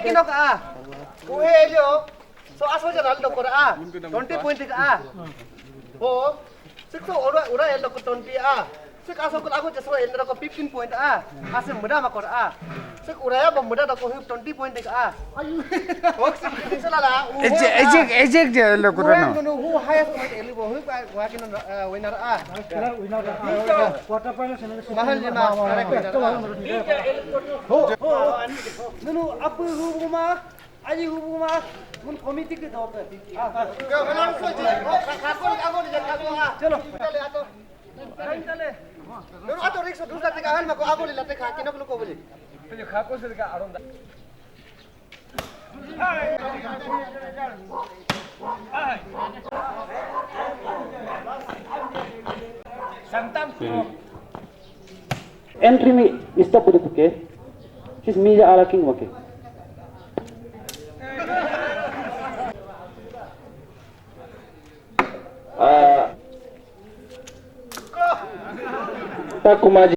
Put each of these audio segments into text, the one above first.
kinok uhe elio so aso jalan do kora 20 point ka oh sikso ora elo ko 20 sik aso ko aku jasro elo ko 15 point ase muda ma kora sik uraya ba muda ko 20 point ka ayu ok sik sala ejek je lo ko no who highest point elo bo hu wa kin winner quarter final mahal je ma nunu apu hu ma aji hu ma mun committee ke dog ka halang so je aku di chalo chale ato chale nunu ato rikso dusra te kahal ma ko aku late kha kinok ko boli तो खा को से का आरों दा santam entry mi ista pudu ke sis mi ala king wake takumaji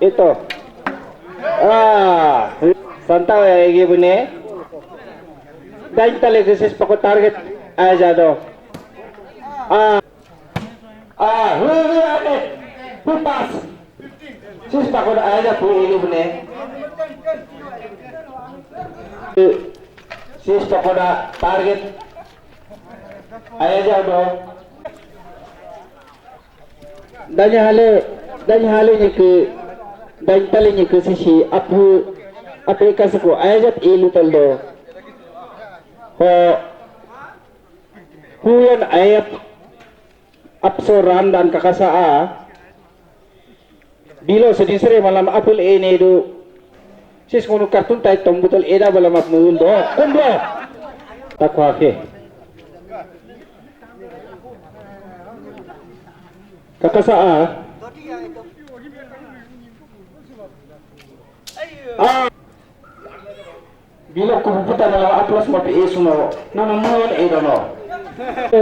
itu santai ya ini bune dan tali kesis pokok target aja do pupas sis pokok aja pu ini bune sis pokok target aja do dan hale ni ke dan tali ni ke sisi apa kasku ayat ilu taldo ho huyan ayat apsoran dan kakasa bilo sedisre malam apul ini do sis kono kartun tai tombutul eda balam apmul do kumbo takwa ke kakasa bila kumputa na aplas mo pe suno nono mon e dono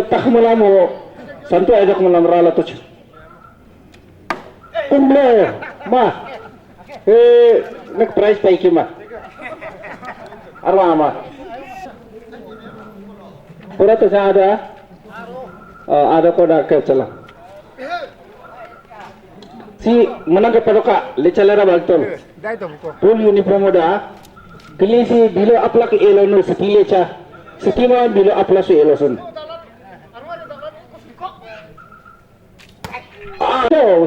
takhmala mo santo ajak malam rala to kumble ma nek price pai ki ma arwa ma pura to sa ada ko da ke chala si menang ke padoka le chalera bagtol full uniform da kelisi bilo apla ke elo no sekile cha sekima bilo apla su elo sun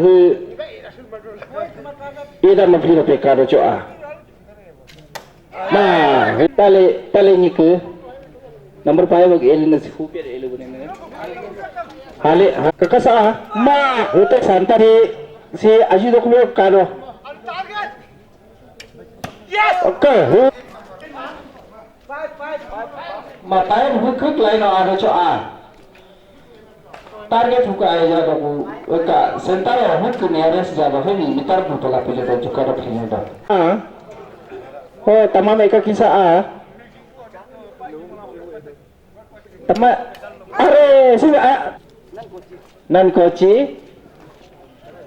he ida mabilo pekado choa nah tale ni ke nomor 5 bag elo no super elo bune hale kakasa ma hote santari si aji doklo kado yes okay matay hukuk lain ada coa target huka aja doku ka sentar huk neres jaba hemi mitar butola pile to juga do phine do ho tamam eka kisa tama are sini nan koci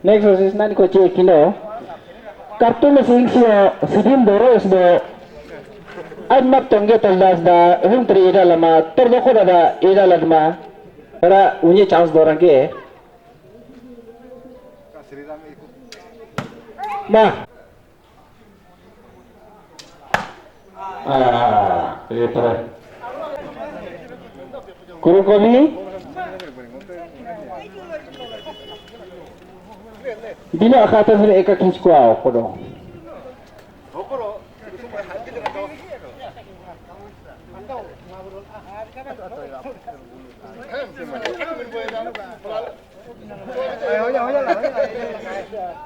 next versus nan koci kilo kartu mesin sio sidim doros do amat tongge taldas da hum tri ida lama terdoko da ida lagma para unye chance dorang ke ma itu kuru komi bila akata sini eka kinsko ako do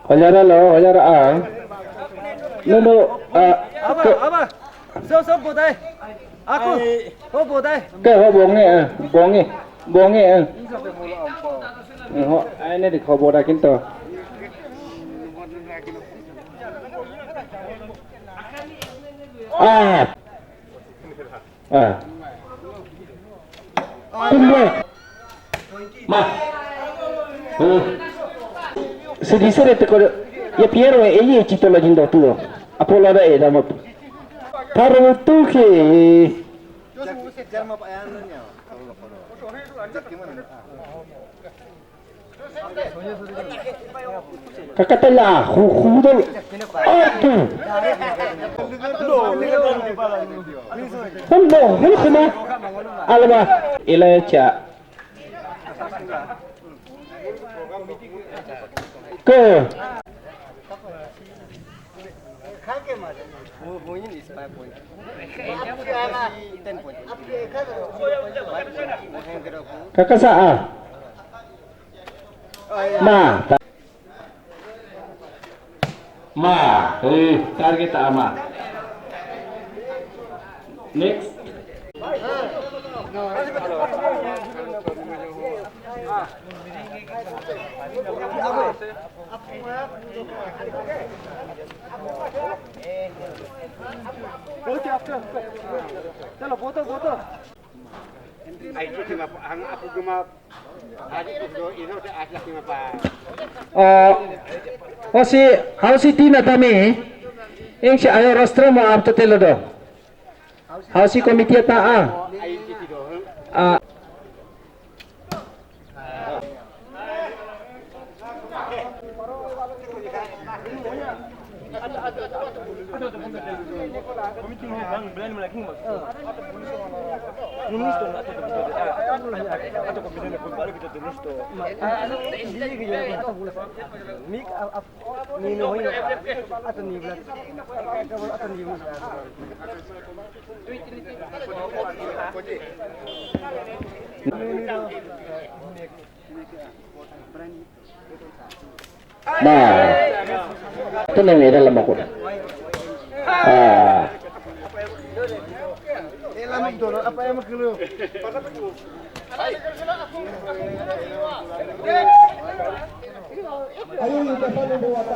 Hojara lo, hojara Nono apa so bodai aku ho bodai ke ho bonge ho ane di ho boda kinto ma sedisere te ko Ya Piero e cito la jindo tuo. Apola da e da mo. Taruh tu ke. Kakatala, hudol. Aduh. Hello, hello semua. Alama, ilaca. Ke. Kakak saa. Target ama. Next. चलो बोतो बोतो si hausi tina tami ing si ayo rostro mo abto telodo hausi komite ta itu nih dalam aku apa yang maklum? Ayo kita sana buat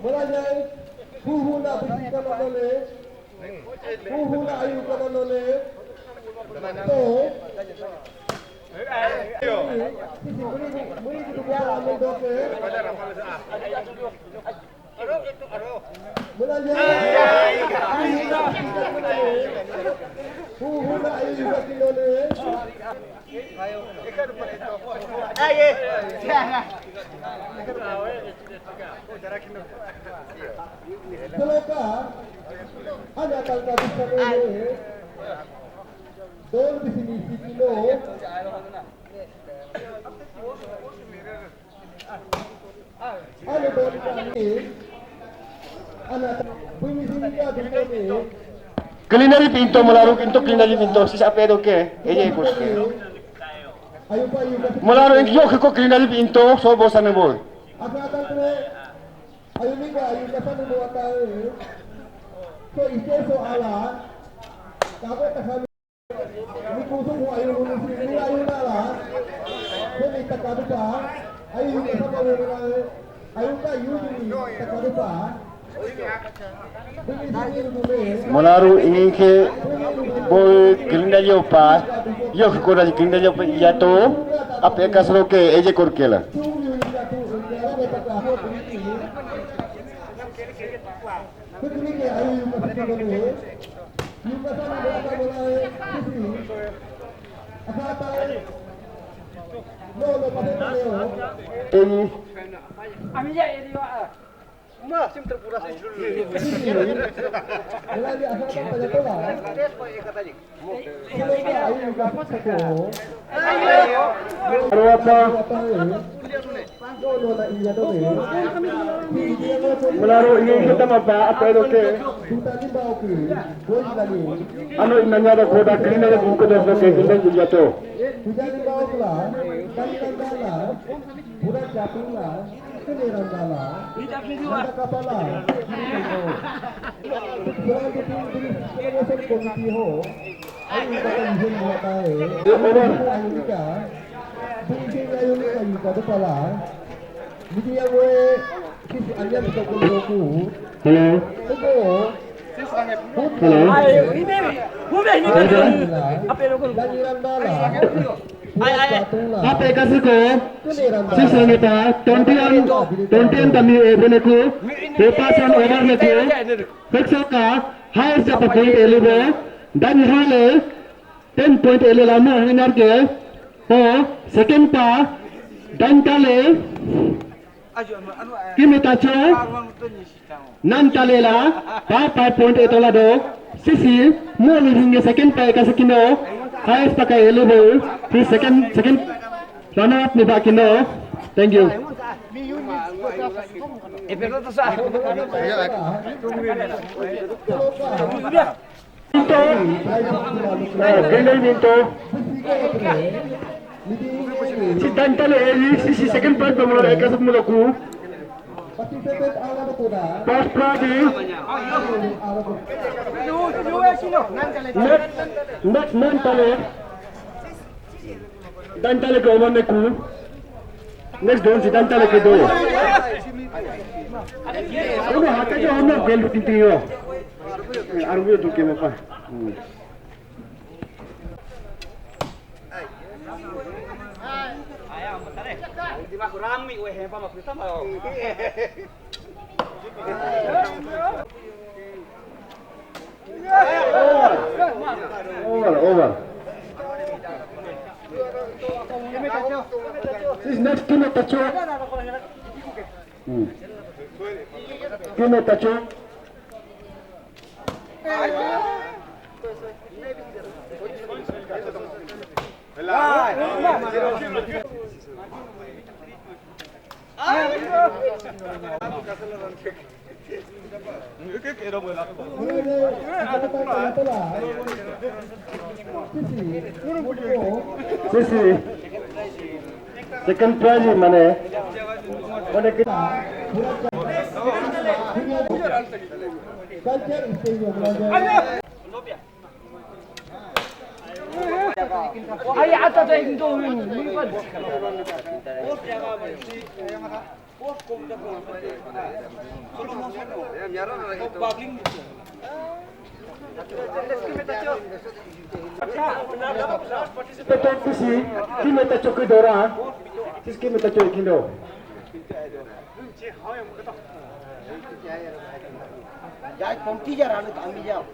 mulanya huhuna bisikan oleh huhuna ayu kanan oleh to muli itu biara mendoke mulanya huhuna ayu kanan oleh Seloka ada tangga bisa boleh dol di sini kilo ada dol di sini anak bumi sini ada di Culinary pinto mularo pinto culinary pinto si sa pedo ke ikut ke ayo pa ayo mularo ing yo ko culinary pinto so bosan na boy apa tante ayo mingga ayo kapan buat tahu so ite so ala kabe kasali ni kusung ayo ni ayo nala ni takadupa ayo kapan ayo ka ni takadupa mularo ingin ke boy culinary pa yo ko na culinary pa yato apa kasro ke eje korkela begini ayo yung kasama mo yung kasama mo ata mulai sisi apa no pada tayo ini sim terpura sa jul wala di asa pa tayo to ba test pa ikatalik ayo yung kasama ko mularo ingin kita mapa apa itu ke ano inanya koda culinary buku dan ke culinary yato Jadi yang gue sisi anda bisa kuliahku. Hello. Itu. Ini apa yang Lanjutan bala. Apa kasih ko? Sisa kita 20 kami beneku. Repasan over leku. Peksoka higher japa point elibo. Dan hale 10 point elilama hinar ke. Oh second pa dan kale. Kimi tacho. Nan kalela pa 5 point etola do. Sisi mo living second pa kasih kino. Highest pakai elibo. Please second runner up ni bakino. Thank you. Minto, minto. Si tantale si second part bamula kasat mulaku. Pas pradi. Next tale. Dantale ko maneku. Next don si dantale ke do. Ano hata jo हमने बेल बिकती हो. आरबी तो के में पा. Over. This next kime tacho. Kime tacho. Sisi second prize mane kita culture stage Ay, ata tayo dito. Sisi kime tacho ke dora. Sisi kime tacho ikindo. Jai pomti jaran kami jauh.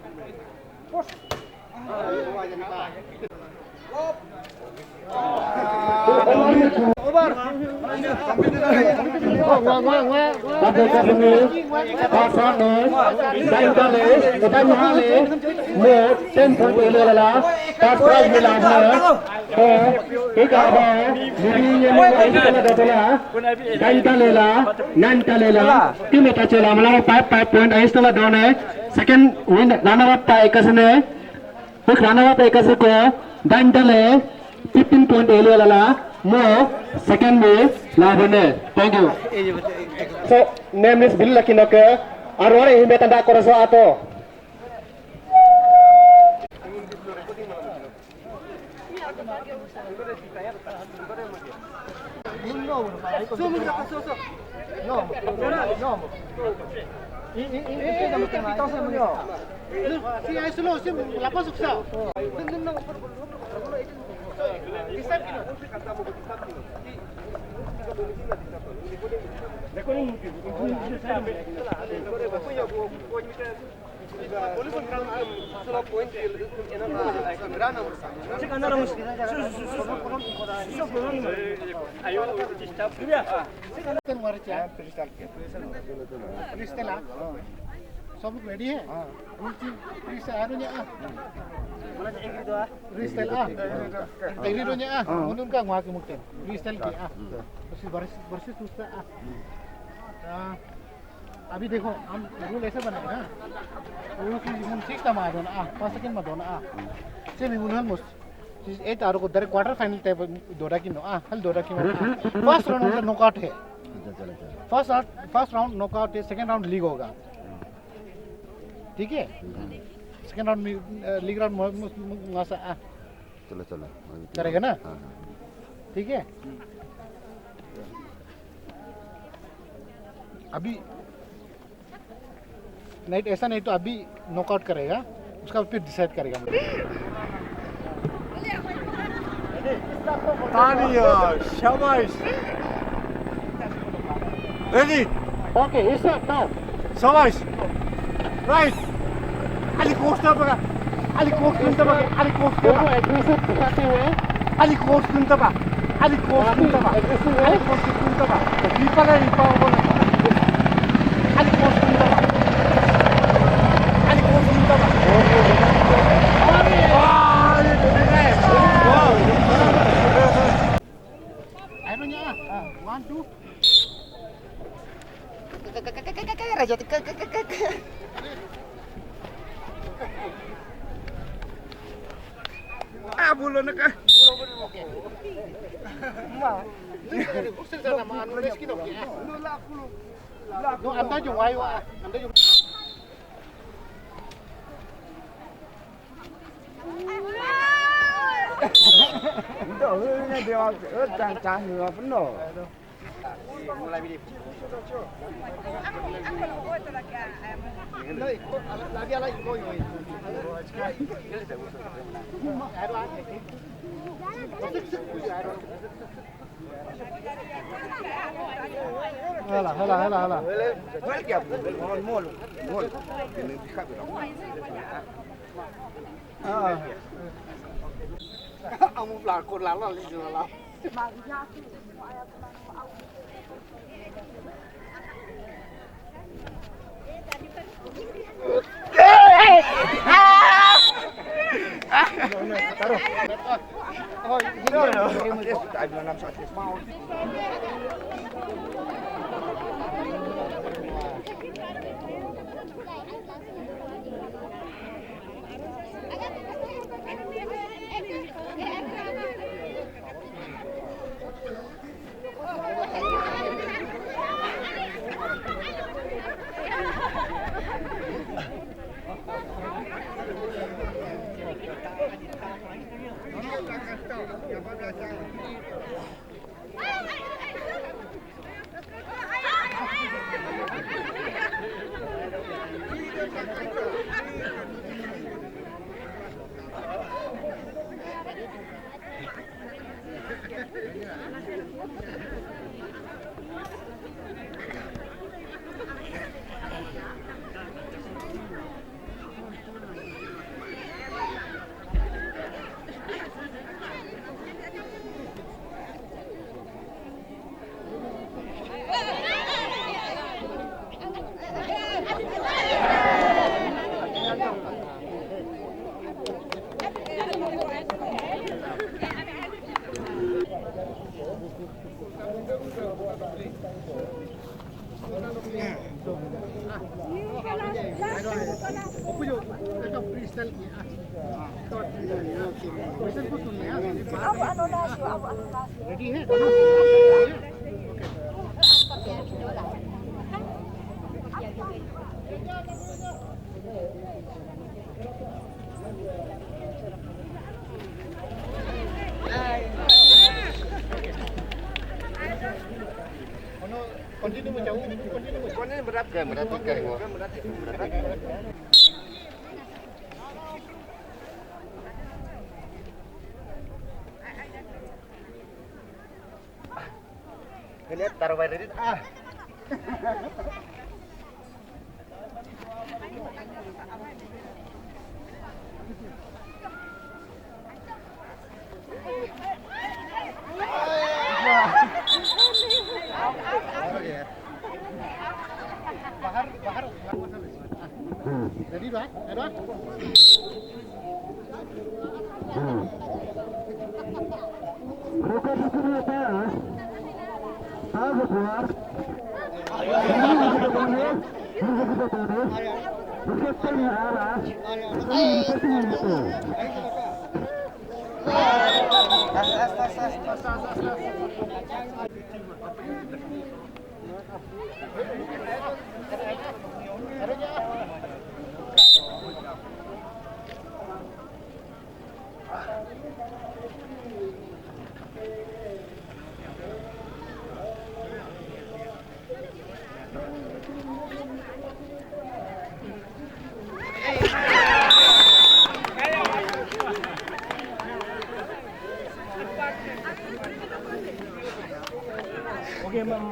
Bapak kami, pasane, dantale, dantale, mo tempo elala, pasal milana, ikaba, dirinya mengaitkan adalah dantale la, nantale la, kime tachola malah 5 point aistala done, second win runner up pa ekasne, runner up ekasiko, dantale 15 point elala, mo second way labane. Thank you. So name is Bill Lakinoke. Arware hime tanda koraso ato. सब रेडी है फ्रीस्टाइल उनका वहाँ के मुक्ति फ्रीस्टाइल की वर्षे सूचता अभी देखो हम रूल ऐसे बनाए ना रूल की हम 6 ता मार दोना 5 सेकंड में दोना से मिमुन हल मोस्ट 8 आरो को डायरेक्ट क्वार्टर फाइनल टाइप दोरा की नो हल दोरा की फर्स्ट राउंड में नॉकआउट है फर्स्ट राउंड नॉकआउट है सेकंड राउंड लीग होगा ठीक है सेकंड राउंड में लीग राउंड चलो करेगा ना ठीक है अभी नहीं ऐसा नहीं तो अभी नॉकआउट करेगा उसका फिर डिसाइड करेगा Tania, shabash. Ready? Okay, start now. Shabash. Right. Ali coast na baka. Ali coast kunta ba? Ali coast na ba? Aggressive दिखाते हुए Ali coast kunta ba? Ali coast kunta ba? Ali coast kunta ba? Lipa na lipa ako na. Ali coast kunta ba? Ali coast kunta ba? anunya 1 2 Bulo na ka. उससे ज्यादा मान लो इसकी नौकरी अंदर जो आयो अंदर जो Ito, na dia cang ngựa penuh. Hala. Ông là con lắm là gì rồi lắm. Ready है Continue menjauh, continue berat tiga. Lihat taruh bayar ini बाहर रेडी रहा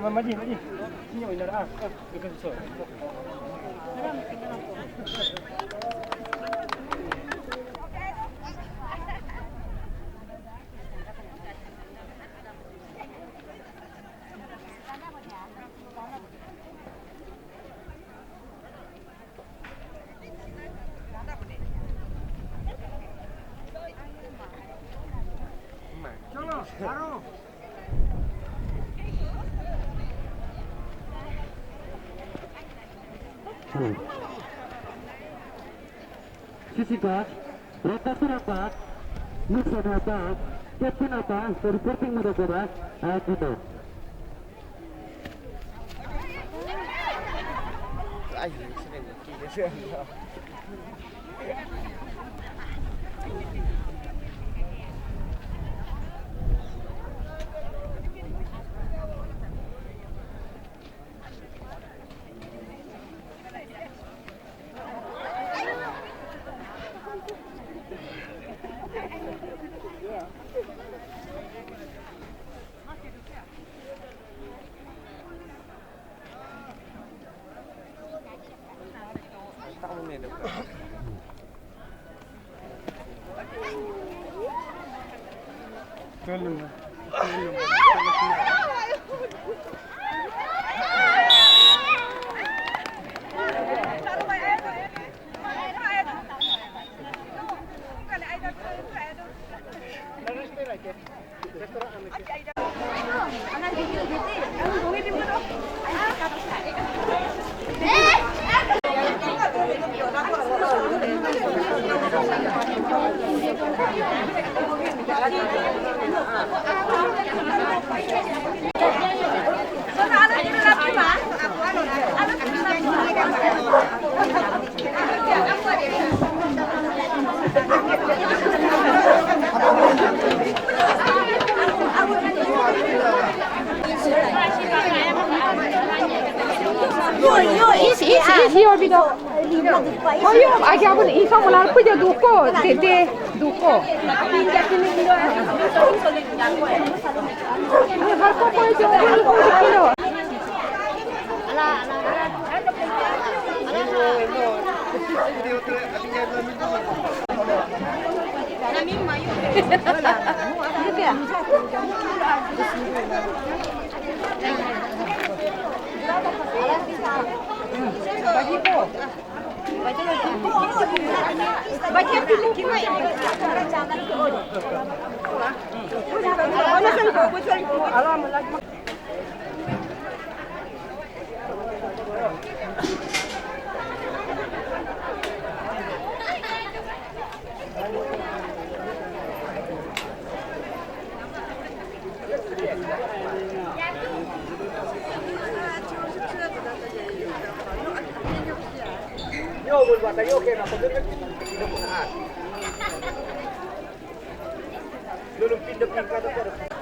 Maju. Sini benar Ikut susah. Sisi back, rotator apa? Musuh apa? Captain apa? Reporting mode apa? Gitu. Aja pun isang malar ko je duko, tete duko. Har ko ko je kilo. Yo, buat tayo okay na pagdating pindah punaan. Lulong pindah ka